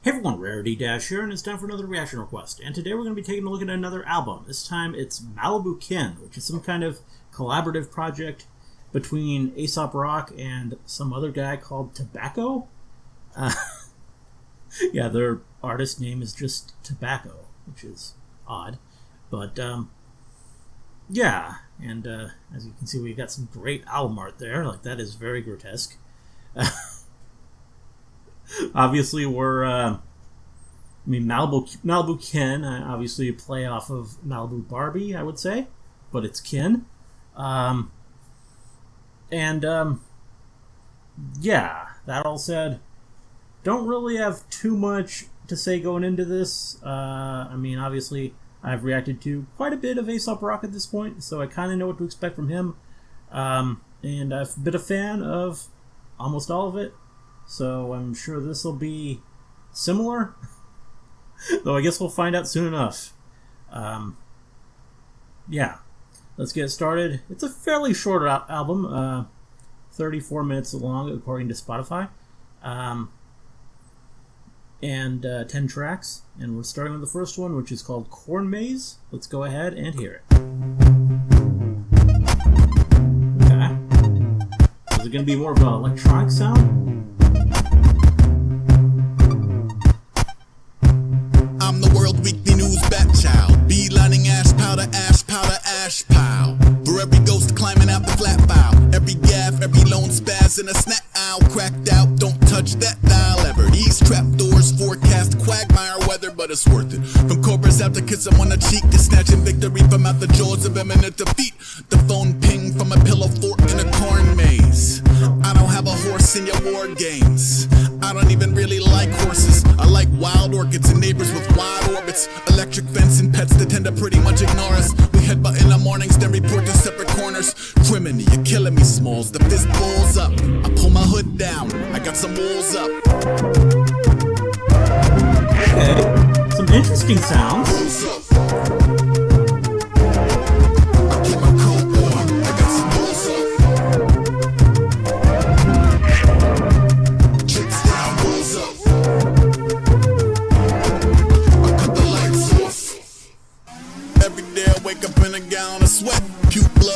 Hey everyone, Rarity Dash here, and it's time for another reaction request. And today we're going to be taking a look at another album. This time it's Malibu Kin, which is some kind of collaborative project between Aesop Rock and some other guy called Tobacco. Yeah, their artist name is just Tobacco, which is odd. But, yeah, and as you can see, we've got some great album art there. Like, that is very grotesque. Obviously, we're, Malibu Kin, obviously a play off of Malibu Barbie, I would say, but it's Kin. Yeah, that all said, don't really have too much to say going into this. I mean, obviously, I've reacted to quite a bit of Aesop Rock at this point, so I kind of know what to expect from him. And I've been a fan of almost all of it. So I'm sure this will be similar, though I guess we'll find out soon enough. Yeah, let's get started. It's a fairly short album, 34 minutes long according to Spotify, and 10 tracks. And we're starting with the first one, which is called Corn Maze. Let's go ahead and hear it. Okay. Is it going to be more of an electronic sound? I'm the World Weekly News bat child, beelining ash powder, ash pile. For every ghost climbing out the flat bow, every gaff, every lone spaz in a snack owl, cracked out, don't touch that dial ever. These trapdoors forecast quagmire weather, but it's worth it. From cobras out to kiss them on the cheek, to snatching victory from out the jaws of imminent defeat. The phone ping from a pillow fort in a corn maze. I don't have a horse in your war games. I don't even really like horses. I like wild orchids and neighbors with wide orbits. Electric fence and pets that tend to pretty much ignore us. We headbutt in the mornings, then report to separate corners. Criminy, you're killing me, Smalls. The fist balls up. I pull my hood down. I got some walls up. Okay, some interesting sounds.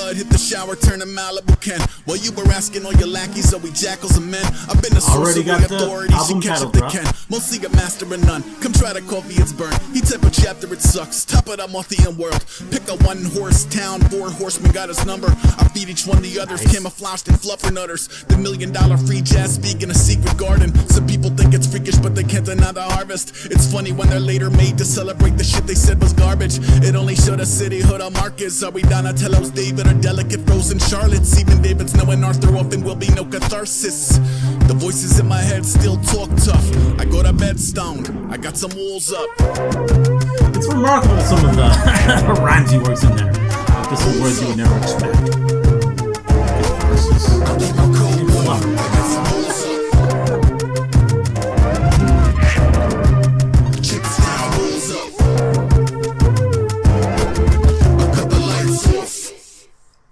Hit the shower, turn to Malibu Kin. While you were asking all your lackeys, are we jackals and men? I've been a source of authority, she catch up the Ken. Mostly a master and none. Come try to coffee, it's burnt. He type of chapter, it sucks. Top it, I'm off the end world. Pick a one-horse town, 4 horsemen got his number. I feed each one the others, camouflaged in fluffer nutters. The $1 million free jazz speak in a secret garden. Some people think it's freakish, but they can't deny the harvest. It's funny when they're later made to celebrate the shit they said was garbage. It only showed a cityhood of Marcus. Are we Donatello's David or delicate frozen Charlottes? Even David's knowing Arthur often will be no catharsis. The voices in my head still talk tough. I go to bed stoned. I got some walls up. It's remarkable some of the rhymes he works in there. Just some words you would never expect.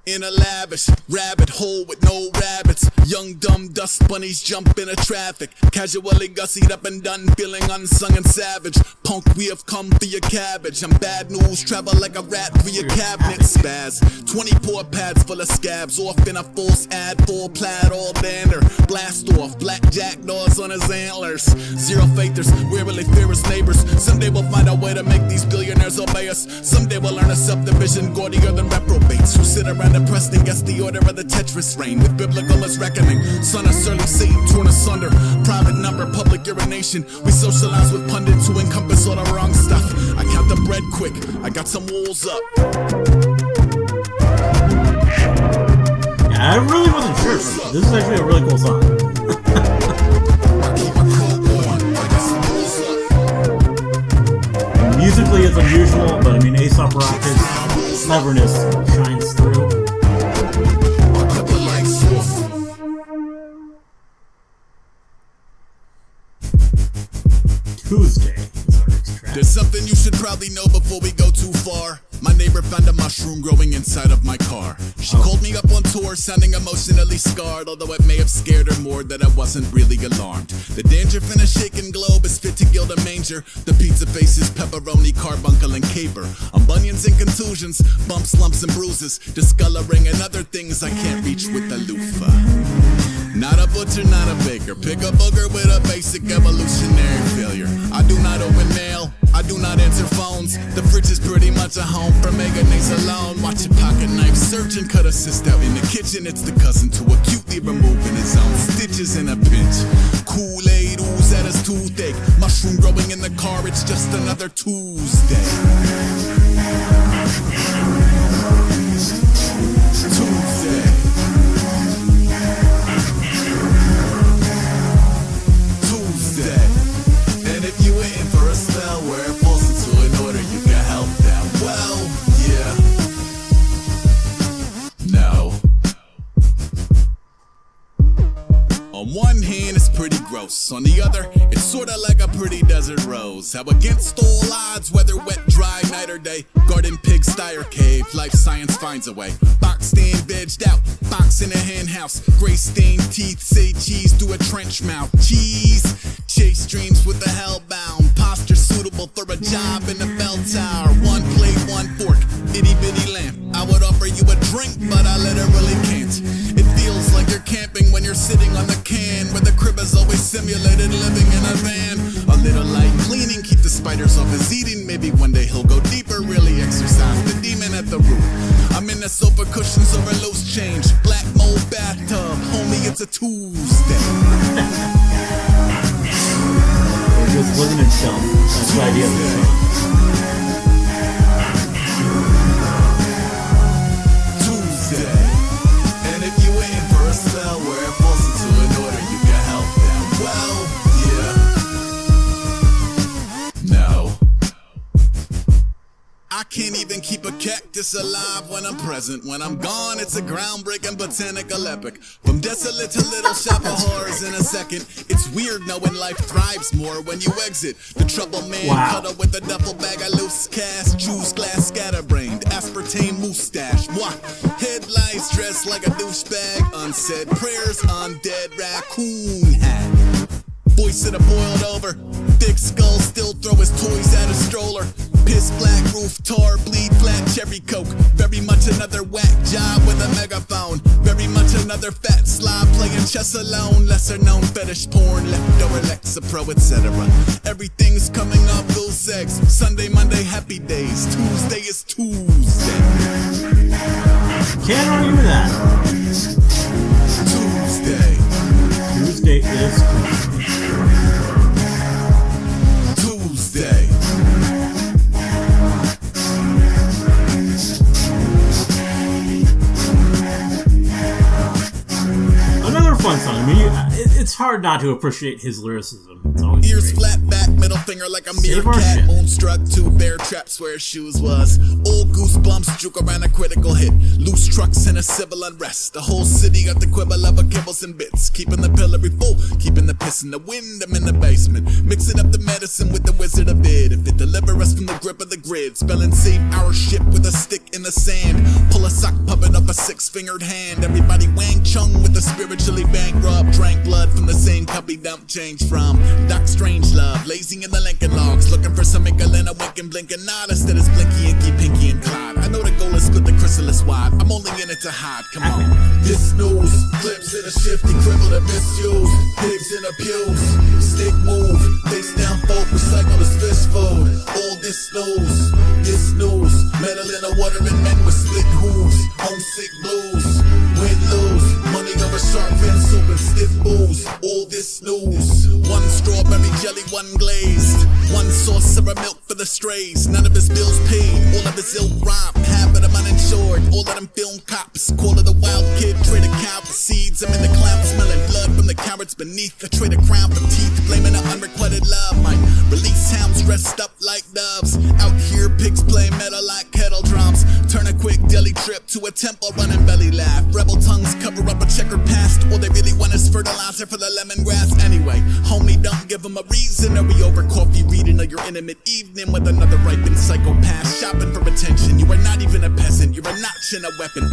In a lavish rabbit hole with no rabbits, young dumb dust bunnies jump into traffic, casually gussied up and done, feeling unsung and savage. Punk, we have come for your cabbage. I'm bad news, travel like a rat through your cabinet. Spaz, 24 pads full of scabs, off in a false ad, full plaid, all dander. Blast off, black jackdaws on his antlers. Zero faithers, we're really fearless neighbors. Someday we'll find a way to make these billionaires obey us. Someday we'll learn a subdivision gaudier than reprobates who sit around depressed and guess the order of the Tetris reign. With biblical as reckoning, son of surly Satan torn asunder. Private number, public urination. We socialize with pundits who encompass all the wrong stuff. I count the bread quick, I got some walls up. Yeah, I really wasn't sure. This is actually a really cool song. Musically it's unusual, but I mean Aesop Rock, his cleverness shines through. Tuesday is our next track. There's something you should probably know before we go too far. My neighbor found a mushroom growing inside of my car. She called me up on tour, sounding emotionally scarred, although it may have scared her more that I wasn't really alarmed. The danger in a shaken globe is fit to gild a manger. The pizza faces, pepperoni, carbuncle, and caper. On bunions and contusions, bumps, lumps, and bruises, discoloring and other things I can't reach with a loofah. Not a butcher, not a baker. Pick a booger with a basic evolutionary failure. I do not open mail, I do not answer phones. The fridge is pretty much a home for mayonnaise alone. Watch a pocket knife surgeon cut a cyst out in the kitchen. It's the cousin to acutely removing his own stitches in a pinch. Kool-Aid ooze at his toothache. Mushroom growing in the car, it's just another Tuesday. On one hand, it's pretty gross. On the other, it's sorta like a pretty desert rose. How against all odds, whether wet, dry, night or day, garden, pigsty, or cave, life science finds a way. Box stand, vegged out, box in a hen house. Gray stained teeth say cheese through a trench mouth. Cheese, chase dreams with the hellbound. Posture suitable for a job in the bell tower. One plate, one fork, itty bitty lamp. I would offer you a drink, but I literally can't. It feels like you're camping when you're sitting on the can, where the crib is always simulated living in a van. A little light cleaning, keep the spiders off his eating. Maybe one day he'll go deeper, really exercise the demon at the root. I'm in the sofa cushions over loose change. Black mold bathtub, homie, it's a Tuesday. Or just living himself. That's the idea of the song. Where it falls into an order, you can help them. Well, yeah. No. I can't even keep a cactus alive when I'm present. When I'm gone, it's a groundbreaking botanical epic. From desolate to little shop of horrors in a second. It's weird knowing life thrives more when you exit. The trouble man, cuddle with a duffel bag of loose cash. Juice glass scatterbrained, aspartame moustache. Mwah. Headlights dressed like a douchebag. Unsaid prayers, undead raccoon hat. Voice that boiled over. Thick skull, still throw his toys at a stroller. Piss black roof, tar, bleed flat cherry coke. Very much another whack job with a megaphone. Very much another fat slob playing chess alone. Lesser known fetish porn, leftover Lexapro, etc. Everything's coming off goose eggs. Sunday, Monday, happy days. Tuesday is Tuesday. Can't argue with that. Tuesday. Tuesday is Tuesday. another fun song. I mean, it's hard not to appreciate his lyricism. It's always Ears great. flat back, middle finger like a Save our meerkat. shit. Moonstruck, two bear traps where his shoes was. Old goosebumps juke around a critical hit. Loose trucks and a civil unrest. The whole city got the quibble of a kibbles and bits. Keeping the pillory full, keeping the piss in the wind. I'm in the basement, mixing up the medicine with the wizard of it. If it deliver us from the grip of the grid, spelling save our ship with a stick in the sand. Pull a sock puppet up a six-fingered hand. Everybody Wang Chung with the spiritually bankrupt. Drank blood from the same cup he dumped change from. Doc Strangelove, lazy in the Lincoln logs, looking for some inkle and a wink and blink and nod instead is Blinky, Inky, Pinky, and Clyde. I know the goal is split the chrysalis wide. I'm only in it to hide. Come on. This news, clips in a shifty, crippled and misused. Pigs in the pews, stick move, face down, folk, recycle this fish food. All this news, metal in the water and men with split hooves. Homesick blues, win lose, money over shark fin soup and stiff booze. All this news, one strawberry jelly, one glazed, one saucer of milk for the strays. None of his bills paid, all of his ill rhyme, half of them uninsured. All of them film cops, call it a wild kid, trade a cow for seeds. I'm in the cloud smelling blood from the carrots beneath. I trade a crown for teeth, blaming an unrequited love. Might release hounds dressed up like doves. Out here pigs play metal like kettle drums. Turn a quick deli trip to a temple running belly laugh. Rebel tongues cover up a checkered past. All they really want is fertilizer for the lemongrass anyway. Homie, don't give him a reason. Are we over coffee reading or your intimate evening with another ripened psychopath shopping for attention? You are not even a peasant, you're a notch in a weapon.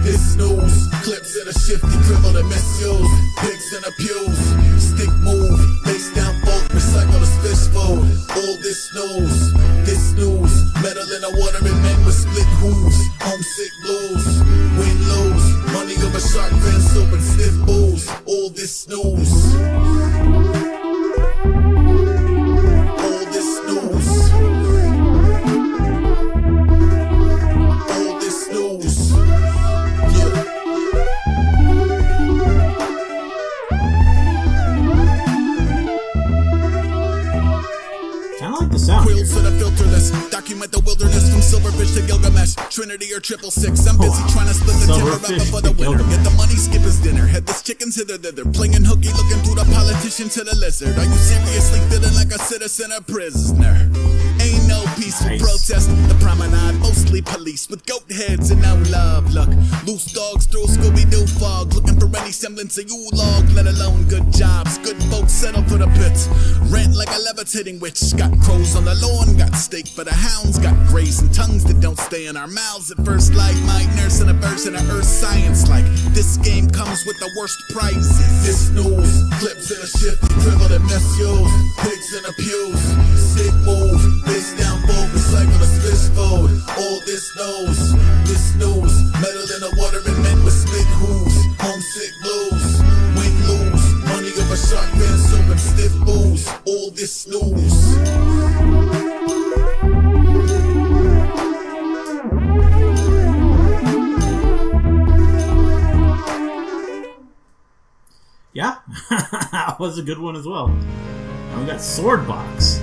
This news, clips in a shifty dribble to misuse. Pigs in the pews, stick move, face down folk, recycle the fish food. All this news, metal in the water and men with split hooves. Homesick blues, win lose, money over shark fin soup and stiff booze. All this news. All this news. All this news. Yeah. Kinda like the sound. Quills in a filterless, document the wilderness from Silverfish to Gilgamesh, Trinity or 666. I'm busy trying to split the timber up before the winter. Get the money, skip his dinner, headless chickens hither thither, playing hooky, looking through the politician to the lizard. Are you seriously feeling like a citizen or prisoner? Ain't no peaceful protest, the promenade, mostly police with goat heads and no love. Look, loose dogs through Scooby-Doo fog, looking for any semblance of you log, let alone good jobs. Good folks settle for the pits, rent like a levitating witch. Got crows on the lawn, got steak for the hounds, got grays and tongues that don't stay in our mouths at first. Like my nurse in a verse in a earth science, like this game comes with the worst prizes. This news, clips in a shifty dribble that misuse. Pigs in the pews, stick move, face down folk, recycle the fish food. All this news, metal in the water and men with split hooves. Homesick blues, win lose, money over shark fin soup and stiff booze. All this news. Yeah, that was a good one as well. And we got Sword Box.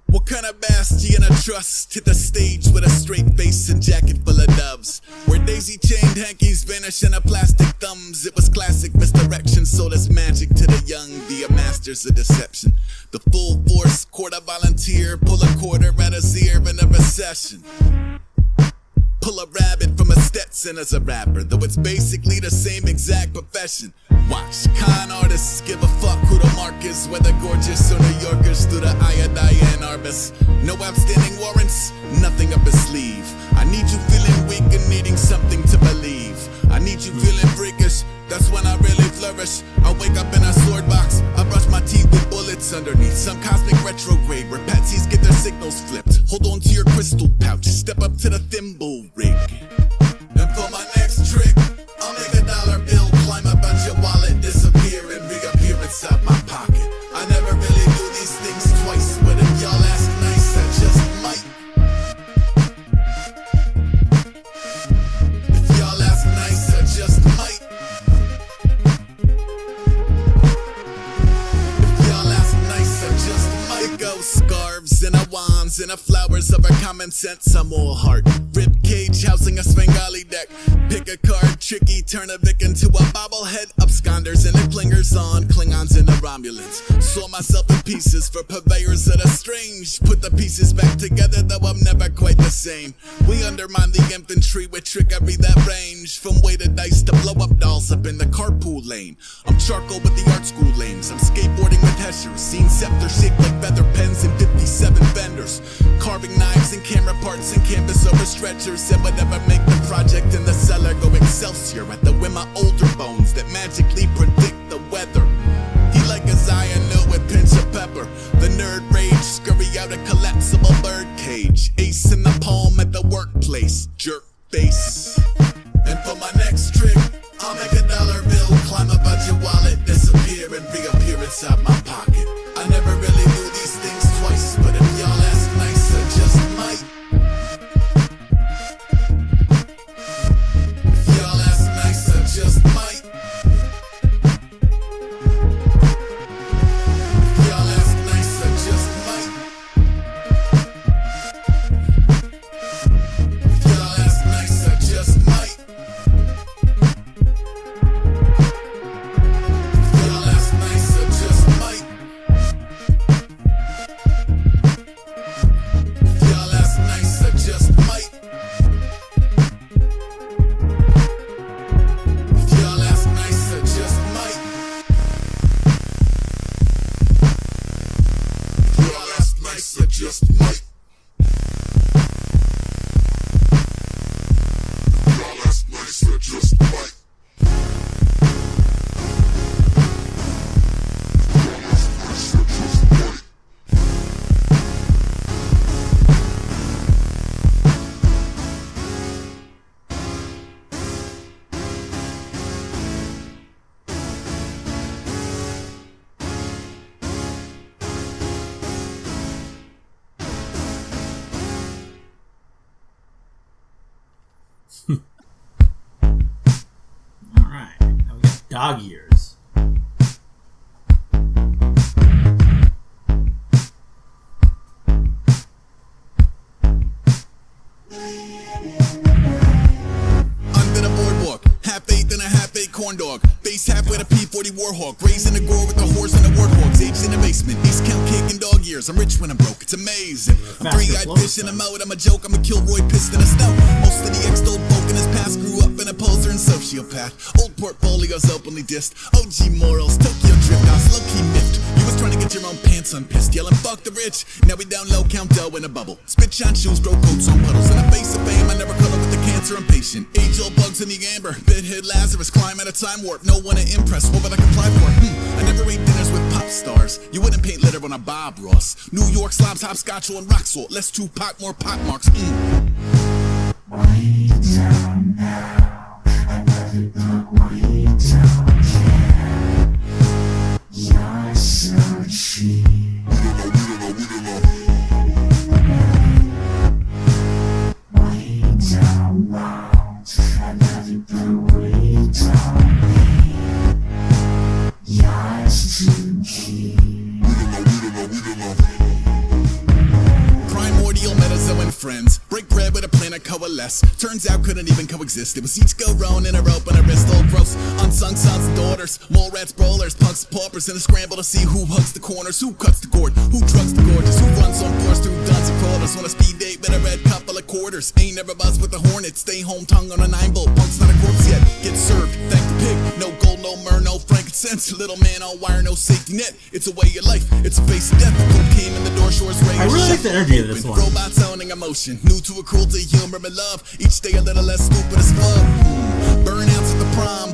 What kind of bastion of trust hit the stage with a straight face and jacket full of doves? Where daisy-chained hankies vanish in a plastic thumbs. It was classic misdirection, sold as magic to the young via masters of deception. The full force, quarter volunteer, pull a quarter at his ear in a recession. Pull a rabbit from a Stetson as a rapper, though it's basically the same exact profession. Watch, con artists give a fuck who the mark is, whether gorgeous or New Yorkers through the eye of Diane Arbus. No outstanding warrants, nothing up his sleeve. I need you feeling weak and needing something to believe. I need you feeling freakish, that's when I really flourish. I wake up in a sword box, I brush my teeth with bullets underneath some cosmic retrograde where patsies get their signals flipped. Hold on to your crystal pouch, step up to the thimble rig. And for my next trick, I'll make a dollar bill climb up out your wallet, disappear and reappear inside my pocket. I never really do these things twice, but if y'all ask nice, I just might. If y'all ask nice, I just might. If y'all ask nice, I just might. It goes scarves and a wands and a flowers of our common sense. I'm all heart. Rib cage housing a Svengali deck. Pick a card, tricky, turn a Vic into a bobblehead. Absconders and the clingers on, Klingons and the Romulans. Saw myself in pieces for purveyors of the strange. Put the pieces back together, though I'm never quite the same. We undermine the infantry with trickery that range from weighted dice to blow up dolls up in the carpool lane. I'm charcoal with the art school lanes. I'm skateboarding with Heshers. Seen scepters shaped like feather pens and 57 fenders. Carving knives and camera parts and canvas over stretchers. And whatever make the project in the cellar go excelsior at the whim of older bones that magically predict the weather. He like his iron knew with pinch of pepper. The nerd rage, scurry out a collapsible bird cage. Ace in the palm at the workplace, jerk face. And for my next trick, I'll make a dollar bill climb up out your wallet, disappear and reappear inside my pocket. I never really do these things twice, but if y'all ask nice, I just might. If Dog Years. Under the boardwalk, half-baked and a half-baked corn dog. Base half with a P40 Warhawk. Raised in the gore with the horse and the warthogs. Aged in the basement, East Count kicking dog years. I'm rich when I'm broke, it's amazing. I'm three-eyed fish in a mode, I'm a joke, I'm a Kilroy pissed in a snow. Most of the ex-told folk in his past grew up in a poser and sociopath. Old portfolios openly dissed. OG morals, Tokyo drift house, low-key miffed. You was trying to get your own pants unpissed, yelling fuck the rich. Now we down low, count dough in a bubble. Spit shine shoes, grow coats on puddles. In the face of fame, I never color with the cancer impatient. Age-old bugs in the amber, bit-head Lazarus, climb at a time warp. No one to impress, what would I comply for? I never ate dinners with pop stars. You wouldn't paint litter on a Bob Ross. New York slobs, hopscotch on rock salt. Less Tupac, more pot marks. Way down now, I love it, but way down here. You're so cheap. Way down low, I love it, but way down here. You're too cheap. Primordial metazoan friends. Break bread with a plan to coalesce. Turns out couldn't even coexist. It was each go roan in a rope and a wrist. Old gross. Unsung sons and daughters. Mole rats, brawlers, punks, paupers in a scramble to see who hugs the corners, who cuts the cord, who drugs the gorgeous, who runs on floors through duns and quarters. On a speed date with a red couple of quarters. Ain't never buzzed with the hornet. Stay home tongue on a 9-volt. Punk's not a corpse yet. Get served. Thank the pig. No gold, no myrrh, no frankincense. Little man on wire, no safety net. It's a way of life. It's a face of death. The cold came in the door, shores raised. I really like the energy of this one. Robots owning emotion, new to a cruelty, humor and love. Each day a little less stupid as fuck. Burnouts at the prom,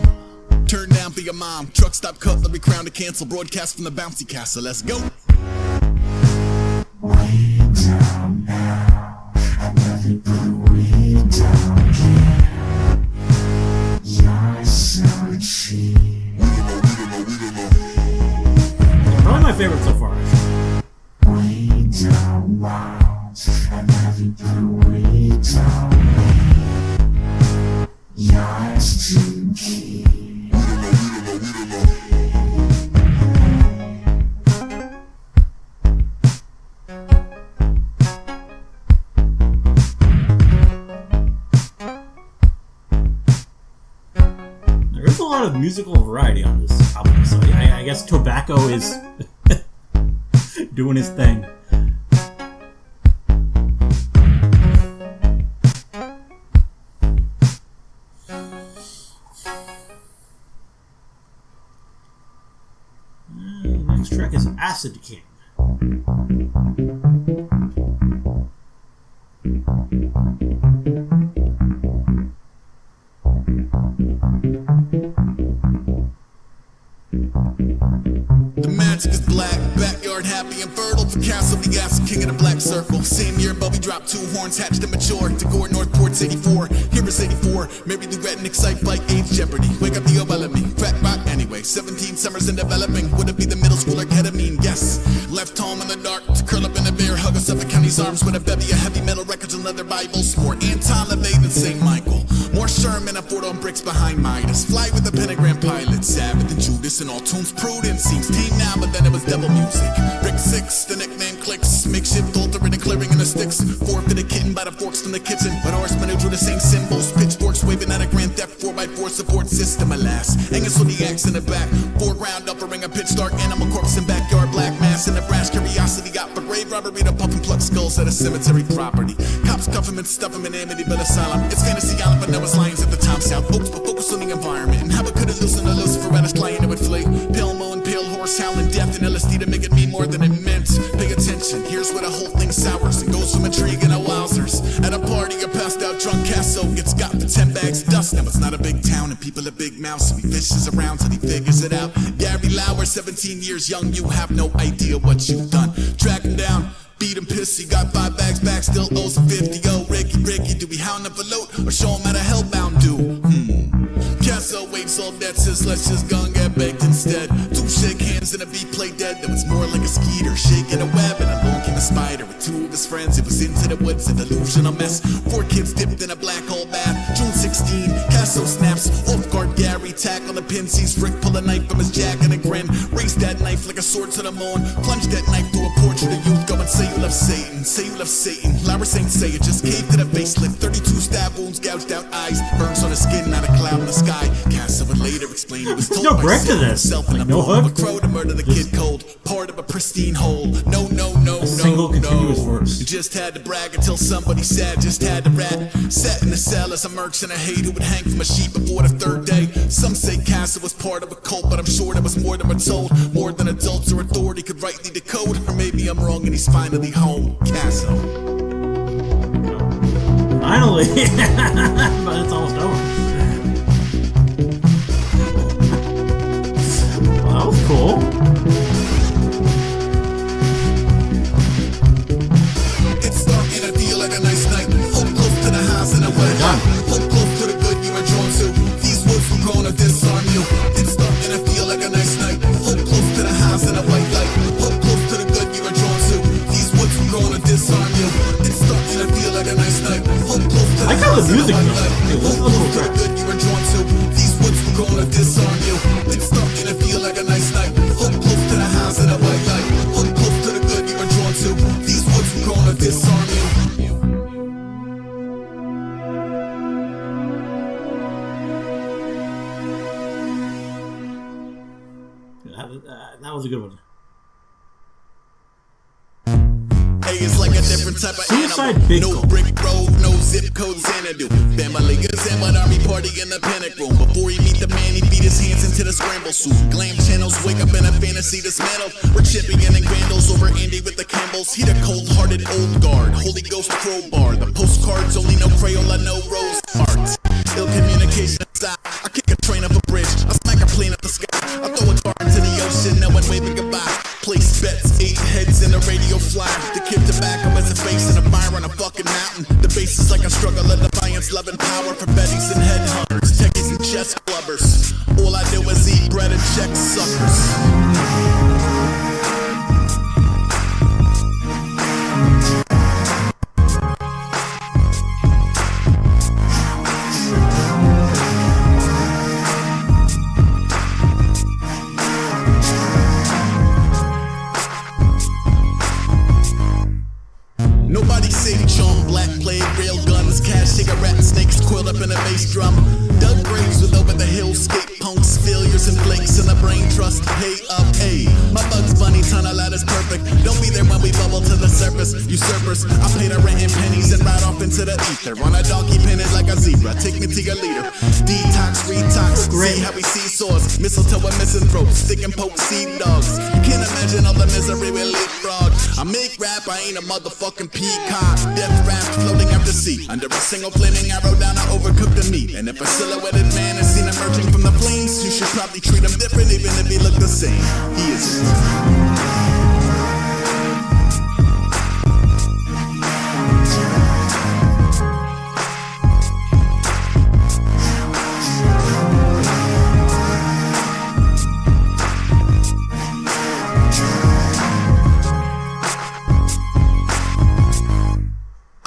turn down for your mom. Truck stop cutlery crown to cancel. Broadcast from the bouncy castle. Let's go. Way down now, I love it, but way down here. You're so cheap. Probably my favorite so far, actually. Way down low, I love it, but way down here. You're too cheap. There is a lot of musical variety on this album, so I guess Tobacco is doing his thing. Next track is Acid King. The magic is black, backyard happy and fertile. For Castle, the acid king of the black circle. Same year, Bobby dropped 2 horns, hatched and mature. To Gore, Northport's 84, here is 84. Mary Lou Retton, excite bike, age jeopardy. Wake up the old me, crack rock anyway. 17 summers in developing. Would it be the middle schooler ketamine? Yes. Left home in the dark to curl up in a bear, hug a Suffolk County's arms with a bevy of heavy metal records and leather Bibles. More anti-levade than St. Michael. More Sherman, a fort on bricks behind Midas. Fly with the pentagram pilot, Sabbath and Judas and all tunes prudent. Seems tame now, but then it was devil music. Rick 6, the nickname clicks. Makeshift altering and clearing in the sticks. Forfeited kitten by the forks from the kitchen. But horsemen who drew the same symbols. Pitchforks waving at a Grand Theft 4x4 support system, alas. Hanging so the axe in the back. Foreground offering a pitch dark animal corpse in backyard black mass. And a brash curiosity got for grave robbery to puff and pluck skulls at a cemetery property. Cops cuff him and stuff him in Amityville Asylum. It's Fantasy Island, but Noah's Lions at the time south. Oaks, but focus on the environment. And how it could have loosened a Lucifer at his client it would flee. Pale moon, pale horse, howling death and LSD to make it mean more than it meant. Pay attention, here's where the whole thing sours and goes from intrigue and a wowzers. At a party, a passed out drunk Casso gets got for 10 bags of dust. Now it's not a big town and people are big mouths, so he fishes around till he figures it out. Gary Lauer, 17 years young, you have no idea what you've done. Track him down. Beat him pissy, got 5 bags back, still owes him 50. Oh, Ricky, do we hound him for loot or show him how to hellbound do? Casso waves all debt, says let's just go and get baked instead. 2 shake hands and a beat play dead, though it's more like a skeeter shaking a web, and along came a spider with 2 of his friends. It was into the woods, a delusional mess. 4 kids dipped in a black hole bath. June 16, Casso snaps, off guard Gary tackle the pin. Sees Rick pull a knife from his jacket and grin. Raise that knife like a sword to the moon. Plunge that knife through a portrait of youth. Go and say you love Satan, say you love Satan. Lyra Saint say it, just caved to the facelift. 32 stab wounds, gouged out eyes. Burns on his skin, not a cloud in the sky. Castle would later explain he was told no by break to Satan this. himself in Like, the no palm of hook. a crow to murder the kid cold. Part of a pristine whole. No, no, no, A single continuous verse. You just had to brag until somebody said, just had to rat. Sat in the cell as a merchant I hate who would hang from a sheep before the third day. Some say Castle was part of a cult, but I'm sure there was more than we're told. More than adults or authority could rightly decode. Or maybe I'm wrong and he's finally home. Castle. Finally! But it's almost over. Well, that was cool. It's starting to feel like a nice night. Hold close to the house and a wet Done. Hold close to the good you are drawn to. These words were gonna disarm you. It's starting to feel like a nice night. Hold close to the house and a white light. Hold close to the good you are drawn to. These words were gonna disarm you. It's starting to feel like a nice night. Hold close to the I like how house the and a music white goes. light. Hey, listen Hold to the close to the track. good you are drawn to. These words were gonna disarm you. It's starting to feel like a nice night. Hold close to the house and a white light. Hold close to the good you are drawn to. These words were gonna disarm you. That was a good one. Hey, it's like a different type of Suicide animal. Big No Goal. brick road, no zip code Xanadu. Family is in one army party in the panic room. Before he meet the man, he beat his hands into the scramble suit. Glam channels wake up in a fantasy dismantled. We're chipping in and Vandals over Andy with the Campbells. He the cold-hearted old guard, Holy Ghost crowbar. The postcards only no Crayola, no rose art. Ill communication style. I kick a train up a bridge. I smack a plane up the sky. I throw a car into the ocean. No one waving goodbye. Place bets, 8 heads in a radio flyer. The kid tobacco as a face and a fire on a fucking mountain. The base is like a struggle of defiance, love and power for betties and headhunters, techies and chess clubbers. All I do is eat bread and check suckers. Nobody saved John, black plague, rail guns, cash, cigarettes, snakes coiled up in a bass drum. Dug graves with over the hill, skate punks, failures and flakes in the brain trust. Pay up, hey. My Bugs Bunny tunnel out is perfect. Don't be there when we bubble to the surface. Usurpers, I pay the rent in pennies and ride off into the ether. On a donkey pinned like a zebra. Take me to your leader. Detox, retox, see how we see swords. Mistletoe and misanthrope, stick and poke seed dogs. You can't imagine all the misery we leapfrog. I make rap, I ain't a motherfucking peacock. Death raft floating out the sea. Under a single flaming arrow down, I overcook the meat. And if a silhouetted man is seen emerging from the flames, you should probably treat him different even if he look the same. He isn't.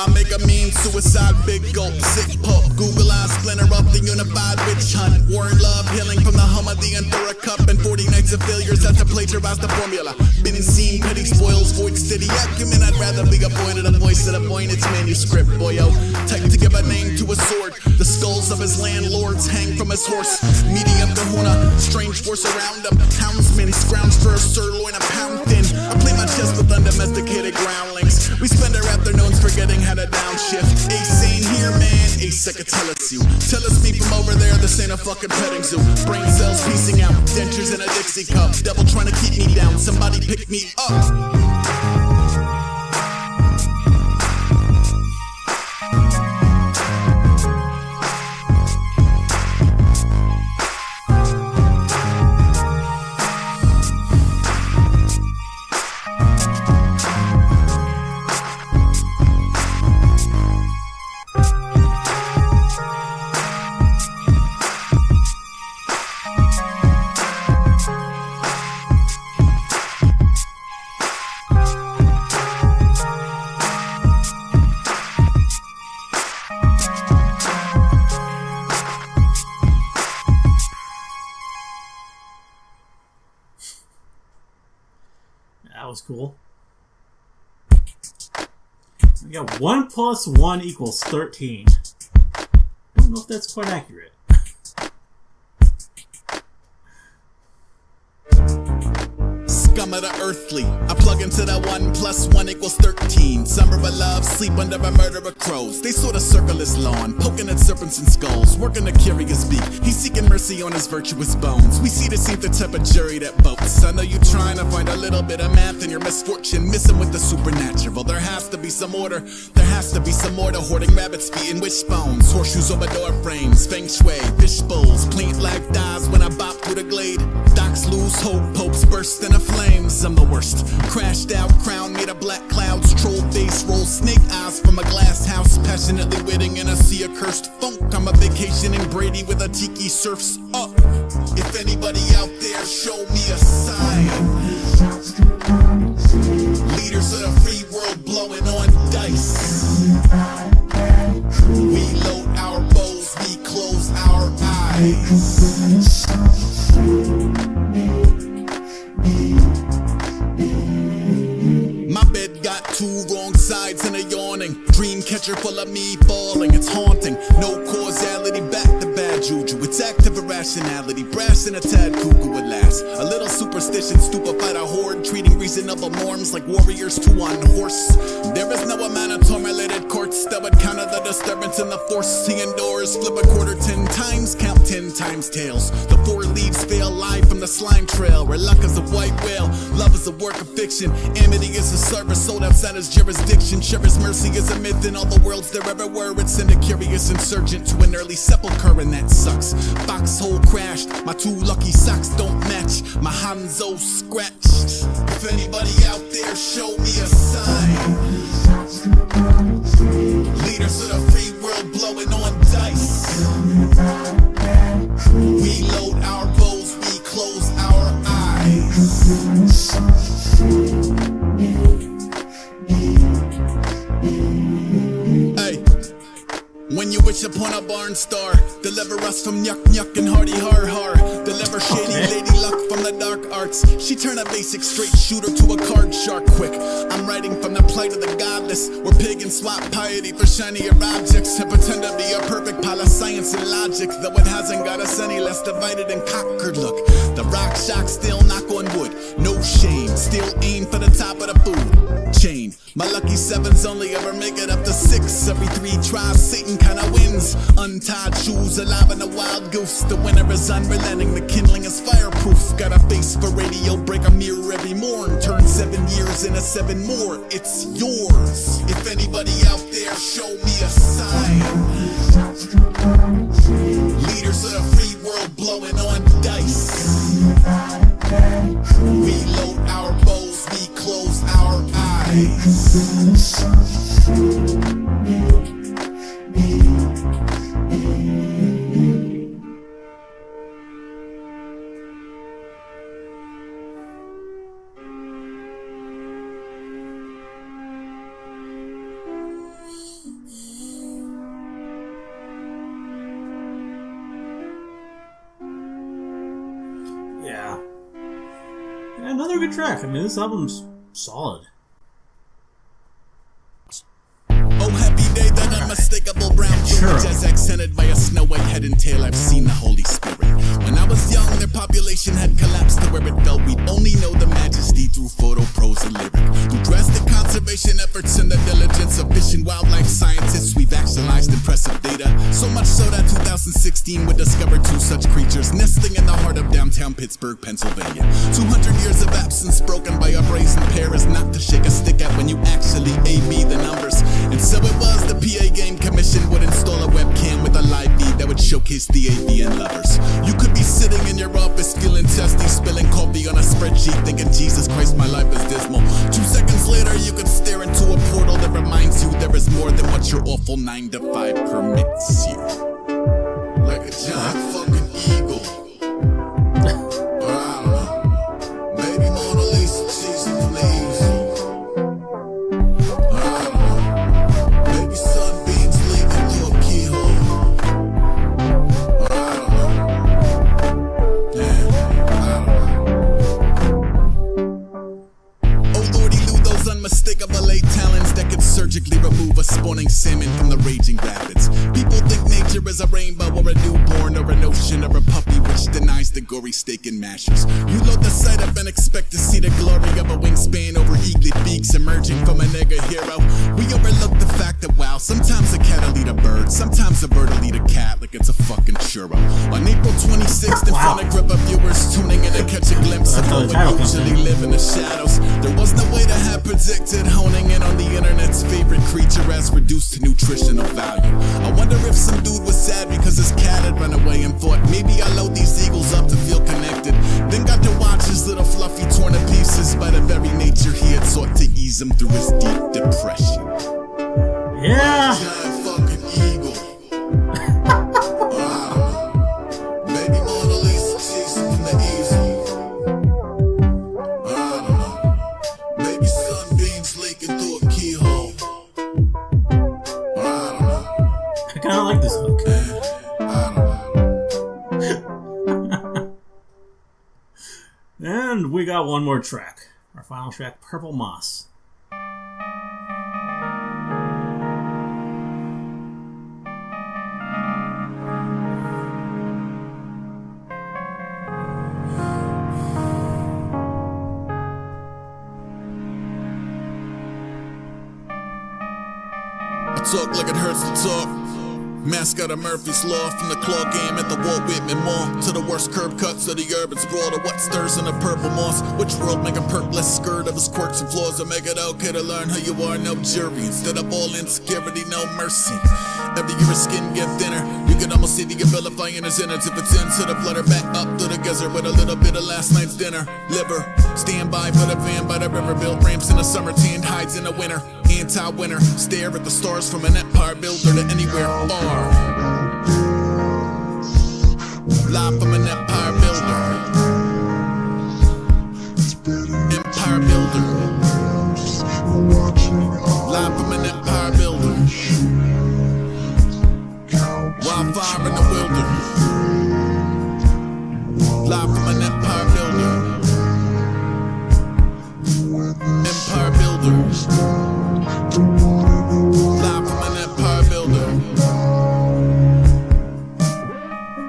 I make a mean suicide, big gulp, sick pulp, Google eyes, splinter up the unified witch hunt. Warren Love, healing from the hum of the Endura Cup, and 40 nights of failures that's to plagiarize the formula. Been seen, petty spoils, void steady acumen. I'd rather be a boy to the voice of the point, it's manuscript, boyo. Type to give a name to a sword. The skulls of his landlords hang from his horse. Medium kahuna, strange force around him. Houndsmen scrounge for a sirloin, a pound thin. I play my chest with undomesticated groundlings. We spend our afternoons forgetting how to downshift. Ace ain't here, man. Ace I could tell us you. Tell us me from over there, this ain't a fucking petting zoo. Brain cells piecing out, dentures in a Dixie cup. Devil trying to keep me down, somebody pick me up. was cool. We got 1 plus 1 equals 13. I don't know if that's quite accurate. Scum of the earthly. I plug into the 1 plus 1 equals 13. Summer of love, sleep under a murder of crows. They sort of circle his lawn, poking at serpents and skulls, working a curious beak. He's seeking mercy on his virtuous bones. We see this ain't the type of jury that votes. I know you trying to find a little bit of math in your misfortune, missing with the supernatural. There has to be some order. There has to be some order. Hoarding rabbits' feet and wishbones, horseshoes over door frames, feng shui, fish bowls. Plant life dies when I bop through the glade. Docs lose hope, popes burst into flames. I'm the worst. Crashed out, crown made of black clouds. Troll face, roll snake eyes from a glass house. Passionately waiting in a sea of cursed funk. I'm a vacationing Brady with a tiki surfs up. If anybody out there, show me a sign. Leaders of the free world blowing on dice. We load our bows, we close our eyes. My bed got 2 wrong sides and a yawning dream catcher full of me falling. It's haunting, no causality, back to bad juju. It's active irrationality, brash and a tad cuckoo at last. A little superstition stupefied a horde, treating reasonable norms like warriors to one horse. There is no amount of tormented courts that would counter the disturbance in the force. He endures, flip a quarter 10 times, count 10 times tails. The 4 leaves fail live from the slime trail, where luck is a white whale, love is a work of fiction, amity is a service sold outside his jurisdiction. Sure as mercy is a myth in all the worlds there ever were. It's send a curious insurgent to an early sepulcher, and that sucks. Foxhole crashed, my 2 lucky socks don't match, my Hanzo scratched. If anybody out there, show me a sign. Leaders of the free world blowing on dice. We load our bows, we close our eyes. Hey, when you wish upon a barn star, deliver us from yuck yuck and hardy har har. Deliver shady lady luck from the dark arts. She turn a basic straight shooter to a card shark quick. I'm writing from the plight of the godless, where pagans swap piety for shinier objects and pretend to be a perfect pile of science and logic, though it hasn't got us any less divided and conquered. Look, the rock shock still knock on wood, no shame, still aim for the top of the food chain. My lucky 7s only ever make it up to 6. Every 3 tries, Satan kinda wins. Untied shoes, alive in a wild goose. The winner is unrelenting, the kindling is fireproof. Got a face for radio, break a mirror every morn. Turn 7 years into 7 more, it's yours. If anybody out there, show me a sign. Leaders of the free world blowing on dice. We load our bows, we close our eyes. Yeah. Another good track. I mean, this album's solid. Oh, happy day, that unmistakable brown plumage as accented by a snow white head and tail. I've seen the Holy Spirit. When I was young, their population had collapsed to where it felt we'd only know the majesty through photo, prose, and lyric. Through drastic conservation efforts and the diligence of fish and wildlife scientists, we've actualized impressive data. So much so that 2016 would discover 2 such creatures nesting in the heart of downtown Pittsburgh, Pennsylvania. 200 years of absence broken by a brazen pair is not to shake a stick at when you actually A-B the numbers. And so it was the PA Game Commission would install a webcam with a live feed that would showcase the avian lovers. You could be sitting in your office feeling testy, spilling coffee on a spreadsheet, thinking, Jesus Christ, my life is dismal. 2 seconds later, you could stare into a portal that reminds you there is more than what your awful 9 to 5 permits you. Like a giant fucking eagle. Or I don't know. Maybe Mona Lisa, cheese and please. Or I don't know. Maybe sunbeams leaking through a keyhole. Or I don't know. Damn, I don't know. Oh version of a puppy which denies the gory steak and mashers. You load the sight up and expect to see the glory of a wingspan over eaglet beaks emerging from a nigga hero. We overlook the fact that, wow, sometimes a cat'll eat a bird, sometimes a bird'll eat a cat like it's a fucking churro. On April 26th, in front of a group of viewers tuning in to catch a glimpse of what we usually live in the shadows, there was no way to have predicted honing in on the internet's favorite creature as reduced to nutritional value. I wonder if some dude was sad because his cat had run away and thought maybe I'll load these eagles up to feel connected. Then got to watch his little fluffy torn to pieces by the very nature he had sought to ease him through his deep depression. Yeah. Giant fucking eagle. Baby Mona Lisa chasing from the easel. I don't know. Maybe sunbeams leaking through a keyhole. I don't know. I kind of like this hook. I don't know. And we got one more track. Our final track, Purple Moss. I talk like it hurts to talk. Mascot of Murphy's Law, from the claw game at the Walt Whitman Mall to the worst curb cuts of the urban sprawl to what stirs in the purple moss. Which world make a purplish skirt of his quirks and flaws, or make it okay to learn who you are, no jury. Instead of all insecurity, no mercy. Every year a skin gift dinner, you can almost see the abilifying his innards. If it's into the blood or back up through the gizzard with a little bit of last night's dinner. Liver, stand by for the van by the river, built ramps in the summer, tanned hides in the winter. Anti-winner, stare at the stars from an empire builder to anywhere far. Live from an empire builder. Empire builder. Live from an empire builder. Wildfire in the wilder. Live from an empire builder. Empire builder. Live from an empire builder.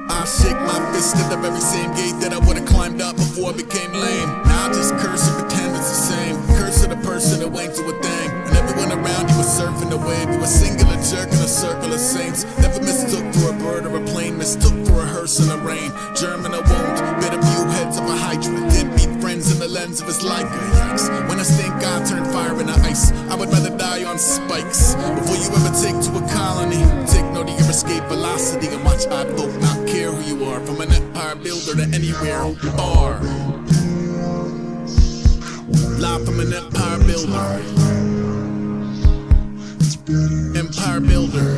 I shake my fist at the very same gate that I would've climbed up before I became lame. Now I just curse and pretend it's the same. Curse of the person who ain't do a thing. And everyone around you was surfing the wave. You a singular jerk in a circle of saints. Never mistook for a bird or a plane. Mistook for a hearse in the rain. Germ in a wound. Bit a few heads of a hydra. Did meet friends in the lens of his Leica. Yikes. When I stink, I turn fire into ice. I would rather die on spikes before you ever take to a colony. Take note of your escape velocity and watch odd folk not care who you are. From an empire builder to anywhere are. Live from an empire builder. Empire builder.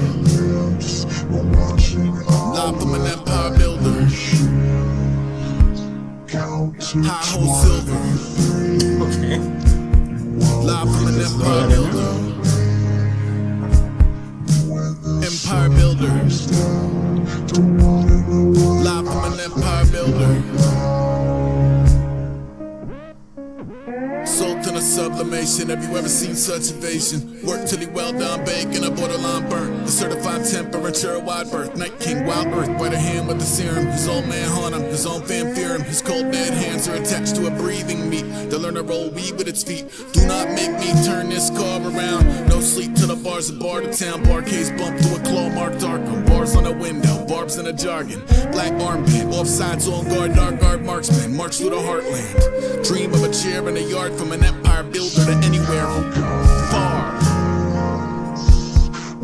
Live from an empire builder. High hole silver. Okay. Live from an empire builder. Empire builder. Live from an empire builder. Sultan of sublimation, have you ever seen such evasion? Work till he well done, bacon, a borderline burnt. The certified temperature, wide berth. Night king, wild earth, right hand with the serum. His old man haunt him, his own fam fear him. His cold dead hands are attached to a breathing meat. To learn to roll weed with its feet. Do not make me turn this car around. No sleep till the bars of bar to town. Bar case bump to a claw marked Arkham. Bars on a window, barbs in a jargon. Black armband, offsides on guard, dark guard marksman. March through the heartland. Dream of a chair in a yard from an empire builder to anywhere far.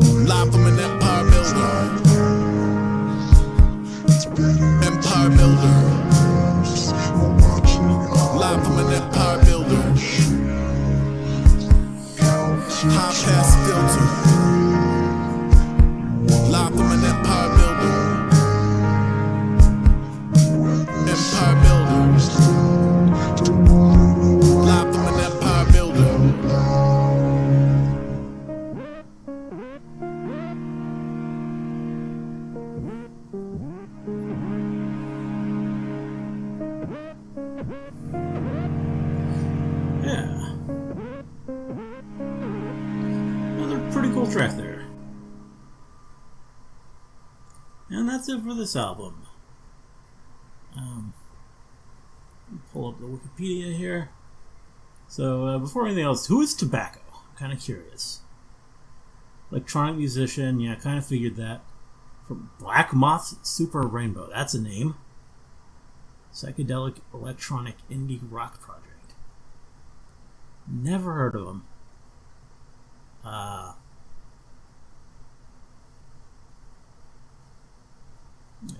Live from an empire builder. Empire builder. Live from an empire builder. High pass filter. Live from an empire builder. Empire builder. Live from an empire builder. Yeah. Another pretty cool track there. And that's it for this album. pull up the Wikipedia here. So before anything else, who is Tobacco? I'm kind of curious. Electronic musician, yeah, I kind of figured that. From Black Moth Super Rainbow, that's a name. Psychedelic electronic indie rock project. Never heard of him. I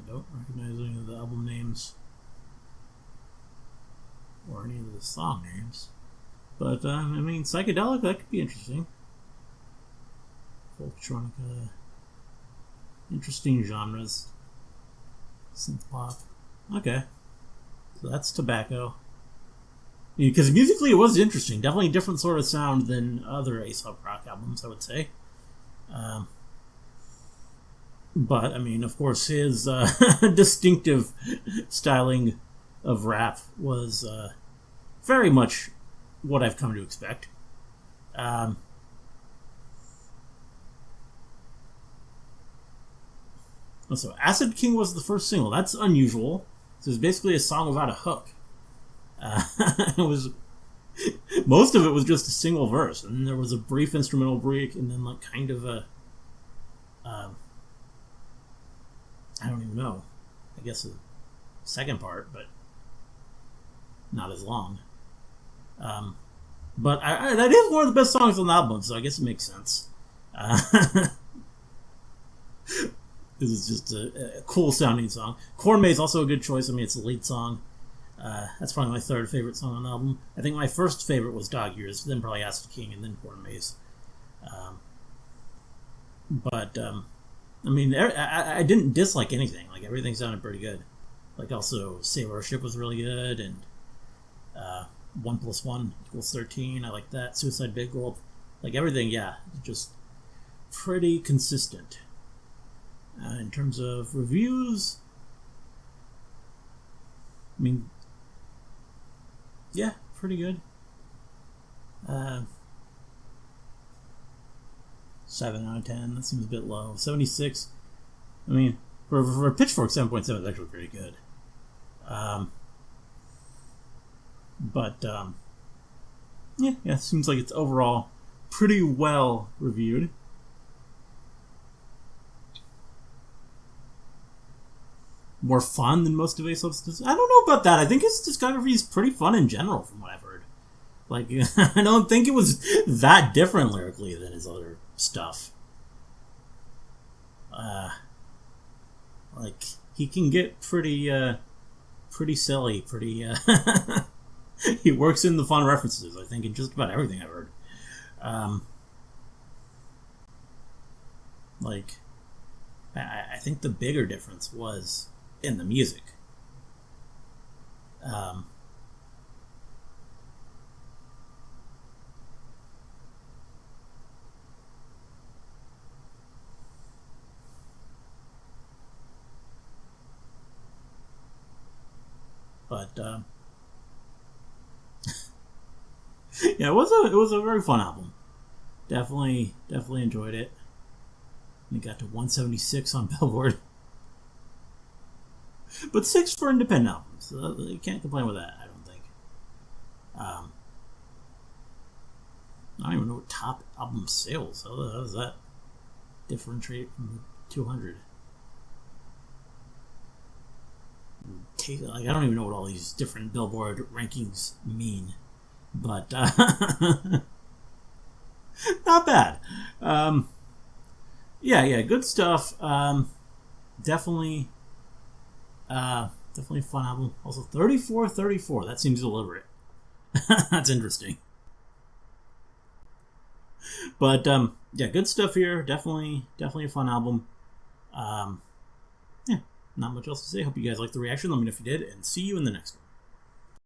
don't recognize any of the album names or any of the song names. But, I mean, psychedelic, that could be interesting. Electronic, interesting genres. Synth pop. Okay. So that's Tobacco. Because musically it was interesting. Definitely a different sort of sound than other Aesop Rock albums, I would say. But, I mean, of course, his distinctive styling of rap was very much what I've come to expect. So, Acid King was the first single. That's unusual. So it's basically a song without a hook. It was most of it was just a single verse, and then there was a brief instrumental break, and then like kind of a I don't even know. I guess a second part, but not as long. But that is one of the best songs on the album, so I guess it makes sense. This is just a cool sounding song. Corn Maze also a good choice. I mean, it's the lead song. That's probably my third favorite song on the album. I think my first favorite was Dog Years, then probably Acid King, and then Corn Maze. I mean, I didn't dislike anything. Like, everything sounded pretty good. Like, also, Save Our Ship was really good, and 1 + 1 = 13. I like that. Suicide Big Gulp. Like, everything, yeah, just pretty consistent. In terms of reviews, I mean, yeah, pretty good. 7 out of 10. That seems a bit low. 76. I mean, for a Pitchfork, 7.7 is actually pretty good. Yeah, it seems like it's overall pretty well reviewed. More fun than most of Aesop's. I don't know about that. I think his discography is pretty fun in general, from what I've heard. Like, I don't think it was that different lyrically than his other stuff. Like, he can get pretty silly, pretty. He works in the fun references, I think, in just about everything I've heard. Like, I think the bigger difference was in the music. Yeah, it was a very fun album. Definitely enjoyed it. And it got to 176 on Billboard. But 6 for independent albums, so you can't complain with that, I don't think. I don't even know what top album sales. How does that differentiate from the 200? Like, I don't even know what all these different Billboard rankings mean, but not bad. Yeah, good stuff. Definitely a fun album. Also, 34. That seems deliberate. That's interesting. But yeah, good stuff here. Definitely a fun album. Yeah, not much else to say. Hope you guys liked the reaction. Let me know if you did, and see you in the next one.